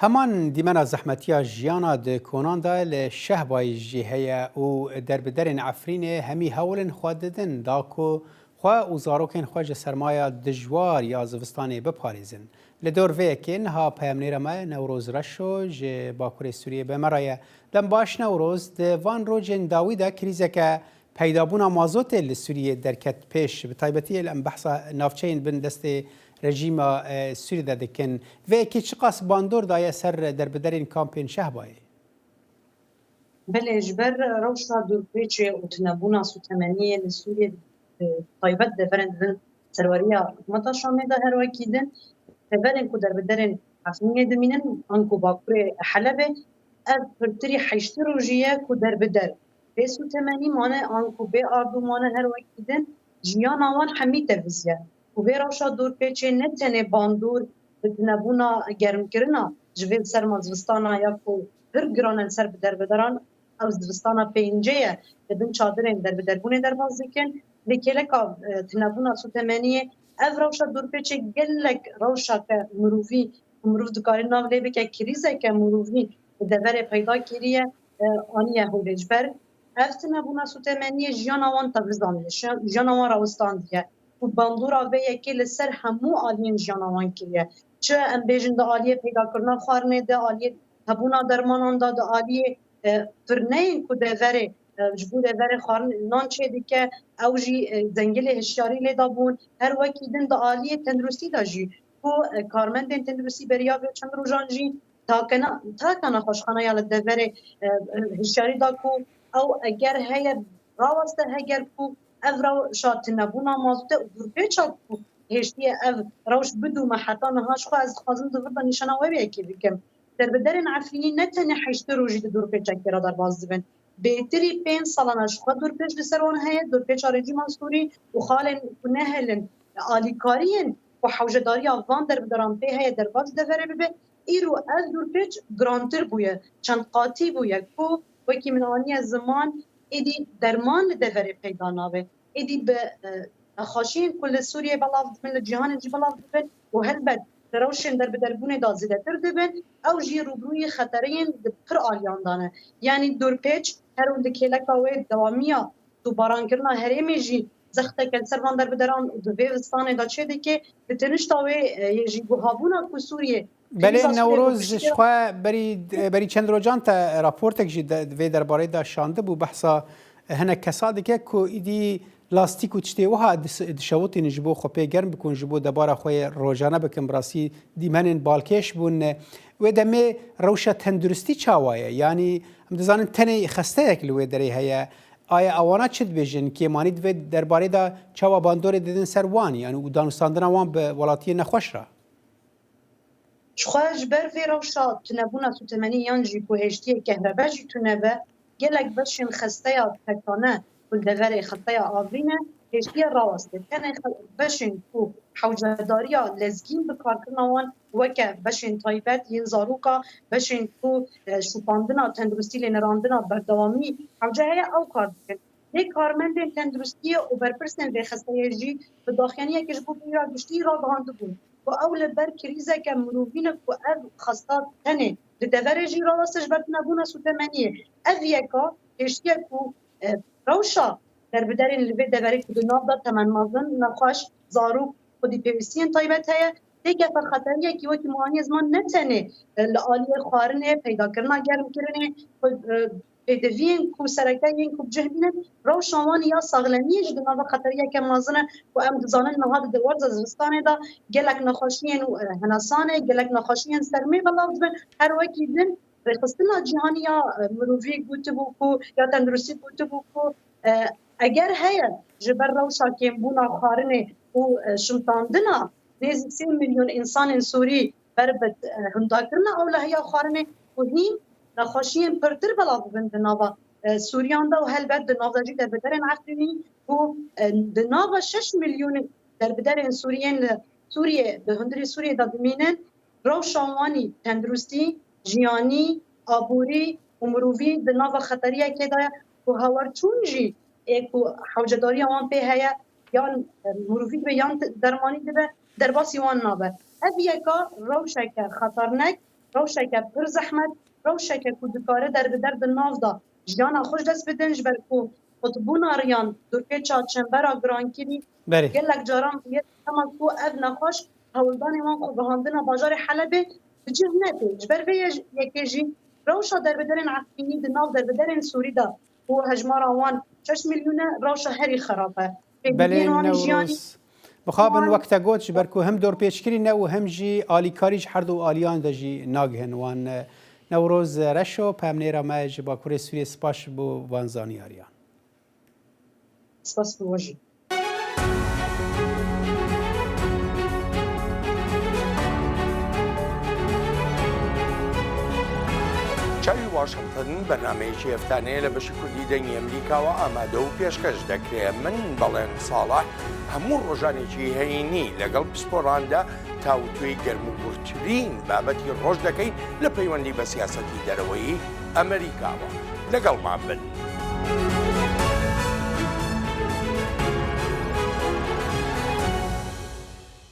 همان دیمنا زحمتیا جیانا د کوناندا ل شهبای جهه او دربدرین عفرین همی هولن خوددن داکو خوا وزاروکن خواج سرمایه دجوار یا زوستانه بپاریزن لدور ویکن ها پیامنیر ما نوروز رشو ج باکور سوریه بمرایه لم باش نوروز د وان روجن داویدا کریزه که پیدابونا مازوت لسوریه درکت پیش به تایبتی الان بحثا نافچین بن دست رژیم سوریه دکن و کی چقاس باندور دای سر دربدرین کامپین شهبای بله جبر روشا دورپیچ اتنبونا سوتمنیه لسوریه طایبت دفرن سرواریا حکومت شامل ده هر وکیدن تبرن کو دربدرین عفنیه دمینن انکو باکور حلبه اف پرتری حیشت روجیه کو دربدر به سوتمنی مانه انکو به آردو مانه هر وکیدن جیان آوان حمی تلویزیه و به روشا دورپیچ نتنه باندور اتنبونا گرم کرنا جویل سر مزوستانا یا کو هر گرانن سر بدربدران از دوستانا پینجه بدون چادرین در بدربونه در بازیکن لکلکا تنبونا سوتمنیه اف روشا دورپیچ گلک روشا که مروف دکاری ناو لیبه که کریزه که مروفی دور پیدا کریه آنیه هولجبر اف تنبونا سوتمنیه جیان آوان تبرزانیه جیان آوان راوستان دیه و باندورا به یکی لسر همو آلین جیان آوان کریه چه ام بیجن ده آلیه پیدا کرنا خارنه ده آلیه تبونا درمانان ده آلیه فرنین کو دور جبود دور خارن نان چه دیگه اوجی زنگل هشیاری لیدابون هر وکی دن د عالیه تندرستی داجی کو کارمند تندرستی بریا به چند روزانجی تا کنا خوشخانه یال دور هشیاری دا کو او اگر هی راوسته اگر کو اورا شات نبونا مازده دورپیچا کو هشتی او روش بدو محطا نهاش خو از خازن دور نشانه و بیکی بکم در بدرن عفینی نتنه حشت روجی دورپیچا کرا در باز دبن بهتری 5 سالانش خود دورپیچ لسرون هست دورپیچ رژیم سوری و خالن نهلن آلیکارین و حوجداری آوان در بدران به هست در باز دفره ببه ایرو از دورپیچ گرانتر بویه چند قاطی بویه کو وکی منانی زمان ایدی درمان دفره پیدا ناوه ایدی به خاشین کل سوریه بلاف دبن لجهان جی بلاف دبن و هلبت روشن در بدربونه دازیده تر دبن او جی روبروی خطرین پر آلیان دانه یعنی دورپیچ هر اون دکیلکاوی دوامیا تو باران کرنا هرمی جی زخته کل سروان در بدران دو وستانه دا چه دیگه بتنشتاوی جی گوهابونا کو سوریه بله نوروز شخوا بری چند روزان تا راپورتک جی وی درباره دا شانده بو بحثا هنه کسادی که کو ایدی لاستیک و چتی وها دشوتی نجبو خو پیگرم بکن جبو دبارا خوی روزانه بکن براسی دیمنن بالکش بون و دمه روشا تندرستی چاوایه یعنی هم دزانن تنه خسته یک لوی دری هيا آیا اوانا چت بیژن که مانید و درباره دا چاوا باندور دیدن سروانی یعنی و دانستاندن وان به ولاتی نخوش را شخواج بر في روشا تنبونا سوتمني ينجي كو هشتيه كهرباجي تنبه قالك بشن خستيا تكتانه كل دغري خطيا آفرينه هشتيه راوسته كان بشن كو حوجداريا لزگين بكاركرناوان وكا بشن طيبات ينزاروكا بشن كو شوپاندنا تندرستی لنراندنا بردوامی حوجه هيا او کار بکن یک کارمند تندرستی و برپرسن به خستيا جي بداخلية كجبو بيرا گشتي را بهاندبون و اول بر کریزه که مروفین کو اف خاصات تنه لدورجی راستش بر نبونا سوتمنیه اف یکا هشتیه کو روشا در بدرین لبه دوری که دناب دا تمن مازن نخواش زارو خودی پیوستین طایبت هیا دیگه فا خطریه که وقتی معانی زمان نتنه لآلی خوارنه پیدا کرنا گرم کرنه بدوین کو سرکتین کو جهبینه روشان یا ساغلمیه جدنا و خطریه که مازنه و ام دزانن نهاد دوار زستانه دا گلک نخاشین و هناسانه گلک نخاشین سرمی بلاف بن هر وکی دن رخصتنا جهانی یا مروفی گوتبو کو یا تندرستی گوتبو کو اگر هیا جبر روشا کم بونا خارنه و شمتاندنا نزدیک 3 میلیون انسان سوری بربت هنداکرنا اولا هیا خارنه و هین نخاشین پرتر بلاف بن دناوا سوریان دا و هلبت دناوا جی در بدرن عقلی و دناوا 6 میلیون در بدرن سوریه به هندری سوریه دا دمینن روشانوانی تندرستی جیانی آبوری و مروفی دناوا خطریه که دایا و هاور چونجی ایکو حوجداری آن په هيا یان مروفی به یان درمانی ده در باسی وان نابه اف یکا روشک خطرناک روشکه پر زحمت روشکه کو دکاره در به درد ناو دا جیانا خوش دست بدن جبر کو قطبون آریان درکه چاچنبرا گرانکیری بله گلک جاران یه تمام کو اف نخوش هولدانی وان خو بهاندنا بازار حلبه بجه نته جبر به یکیجی روشا در به درن عفینی د ناو در به درن سوری دا و هجمار وان 6 میلیون روشا هری خرابه بله نوروز بخابن وقت گوش برکو هم دور پیشکری نه و هم جی آلیکاریش هر دو آلیان دجی ناگهن وان نوروز رشو پامنی را ماج با کوری سوری سپاش بو وانزانی آریان سپاس بوجی چاوی واشنگتن بەرنامەیەکی هەفتانەیە لە بەشی کوردی دەنگی ئەمریکاوە ئامادە و پێشکەش دەکرێت من بەڵێن ساڵح هەموو ڕۆژانێکی هەینی لەگەڵ پسپۆڕاندا تاوتوێی گەرموگورترین بابەتی ڕۆژ دەکەین لە پەیوەندی بە سیاسەتی دەرەوەی ئەمریکاوە لەگەڵمان بن.